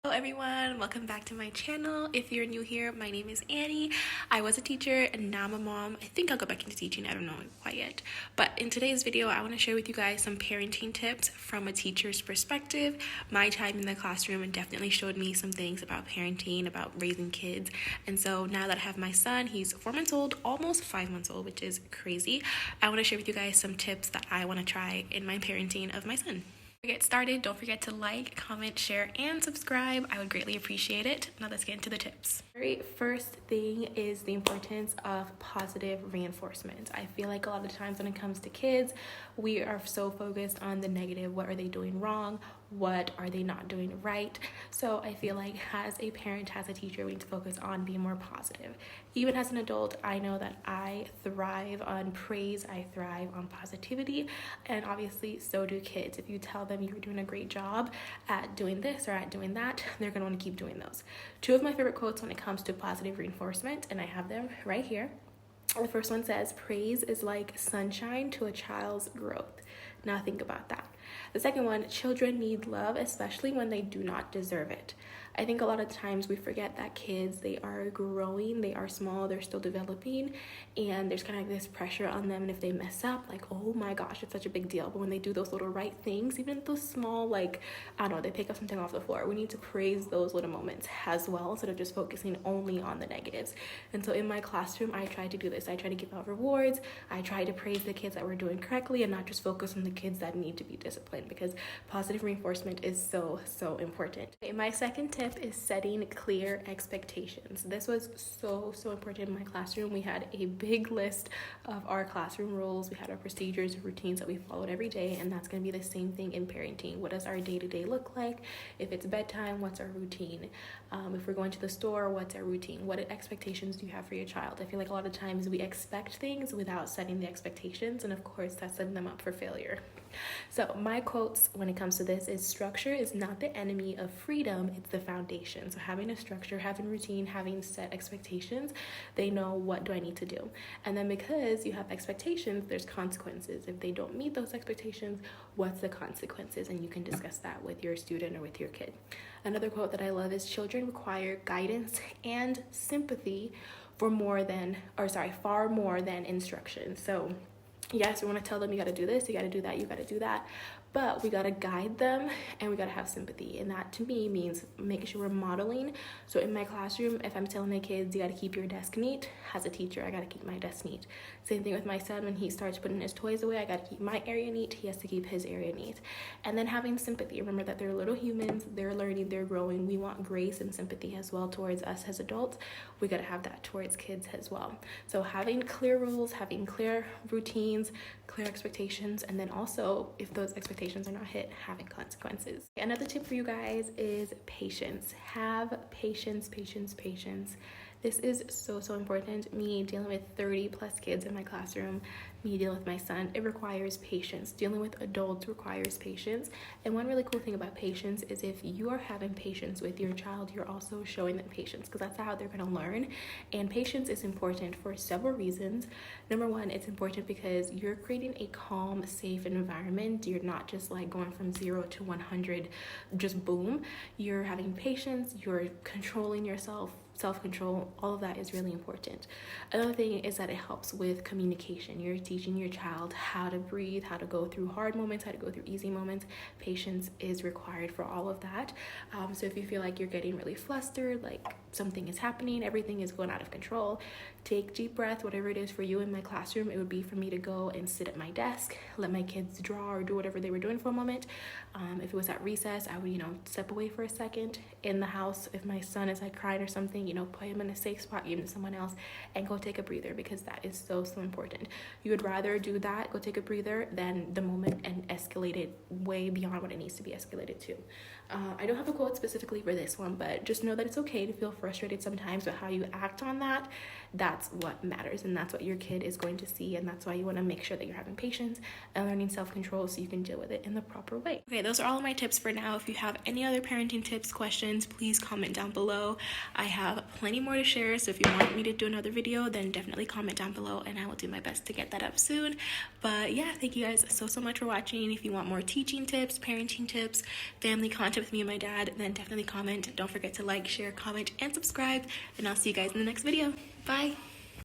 Hello everyone, welcome back to my channel. If you're new here, my name is Annie. I was a teacher and now I'm a mom. I think I'll go back into teaching, I don't know quite yet. But in today's video, I want to share with you guys some parenting tips from a teacher's perspective. My time in the classroom definitely showed me some things about parenting, about raising kids. And so now that I have my son, he's 4 months old, almost 5 months old, which is crazy. I want to share with you guys some tips that I want to try in my parenting of my son. To get started, don't forget to like, comment, share, and subscribe. I would greatly appreciate it. Now let's get into the tips. Very first thing is the importance of positive reinforcement. I feel like a lot of times when it comes to kids, we are so focused on the negative. What are they doing wrong? What are they not doing right? So I feel like as a parent, as a teacher, we need to focus on being more positive. Even as an adult, I know that I thrive on praise, I thrive on positivity, and obviously so do kids. If you tell them you're doing a great job at doing this or at doing that, they're gonna want to keep doing those. Two of my favorite quotes when it comes to positive reinforcement, and I have them right here. The first one says, praise is like sunshine to a child's growth. Now think about that. The second one, children need love, especially when they do not deserve it. I think a lot of times we forget that kids, they are growing, they are small, they're still developing, and there's kind of this pressure on them. And if they mess up, like, oh my gosh, it's such a big deal. But when they do those little right things, even those small, like, I don't know, they pick up something off the floor, we need to praise those little moments as well, instead of just focusing only on the negatives. And so in my classroom, I try to do this. I try to give out rewards. I try to praise the kids that we're doing correctly and not just focus on the kids that need to be disciplined, because positive reinforcement is so important. Okay, my second tip is setting clear expectations. This was so important in my classroom. We had a big list of our classroom rules. We had our procedures, routines that we followed every day, and that's going to be the same thing in parenting. What does our day-to-day look like? If it's bedtime, what's our routine? If we're going to the store, what's our routine? What expectations do you have for your child? I feel like a lot of times we expect things without setting the expectations, and of course that's setting them up for failure. So my quotes when it comes to this is, structure is not the enemy of freedom, it's the foundation. So having a structure, having routine, having set expectations, they know what do I need to do. And then because you have expectations, there's consequences. If they don't meet those expectations, what's the consequences? And you can discuss that with your student or with your kid. Another quote that I love is, children require guidance and sympathy far more than instruction. So yes, we want to tell them you got to do this, you got to do that, you got to do that, but we got to guide them and we got to have sympathy. And that to me means making sure we're modeling. So in my classroom, if I'm telling my kids you got to keep your desk neat, as a teacher, I got to keep my desk neat. Same thing with my son. When he starts putting his toys away, I got to keep my area neat, he has to keep his area neat. And then having sympathy. Remember that they're little humans, they're learning, they're growing. We want grace and sympathy as well towards us as adults. We got to have that towards kids as well. So having clear rules, having clear routines, clear expectations, and then also if those expectations are not hit, having consequences. Another tip for you guys is patience. Have patience. This is so important. Me dealing with 30 plus kids in my classroom, me dealing with my son, it requires patience. Dealing with adults requires patience. And one really cool thing about patience is if you are having patience with your child, you're also showing them patience, because that's how they're going to learn. And patience is important for several reasons. Number one, it's important because you're creating a calm, safe environment. You're not just like going from 0 to 100, just boom. You're having patience, you're controlling yourself, self-control. All of that is really important. Another thing is that it helps with communication. You're teaching your child how to breathe, how to go through hard moments, how to go through easy moments. Patience is required for all of that. So if you feel like you're getting really flustered, like something is happening, everything is going out of control, take deep breath. Whatever it is for you in my classroom, it would be for me to go and sit at my desk, let my kids draw or do whatever they were doing for a moment. If it was at recess, I would, step away for a second. In the house, if my son is like crying or something, put him in a safe spot, give him to someone else, and go take a breather, because that is so important. You would rather do that, go take a breather, than the moment and escalate it way beyond what it needs to be escalated to. I don't have a quote specifically for this one, but just know that it's okay to feel frustrated sometimes, but how you act on that, that's what matters, and that's what your kid is going to see, and that's why you want to make sure that you're having patience and learning self-control so you can deal with it in the proper way. Okay, those are all of my tips for now. If you have any other parenting tips, questions, please comment down below. I have plenty more to share, so if you want me to do another video, then definitely comment down below and I will do my best to get that up soon. But yeah, thank you guys so much for watching. If you want more teaching tips, parenting tips, family content, content with me and my dad, then definitely comment. Don't forget to like, share, comment, and subscribe. And I'll see you guys in the next video. Bye.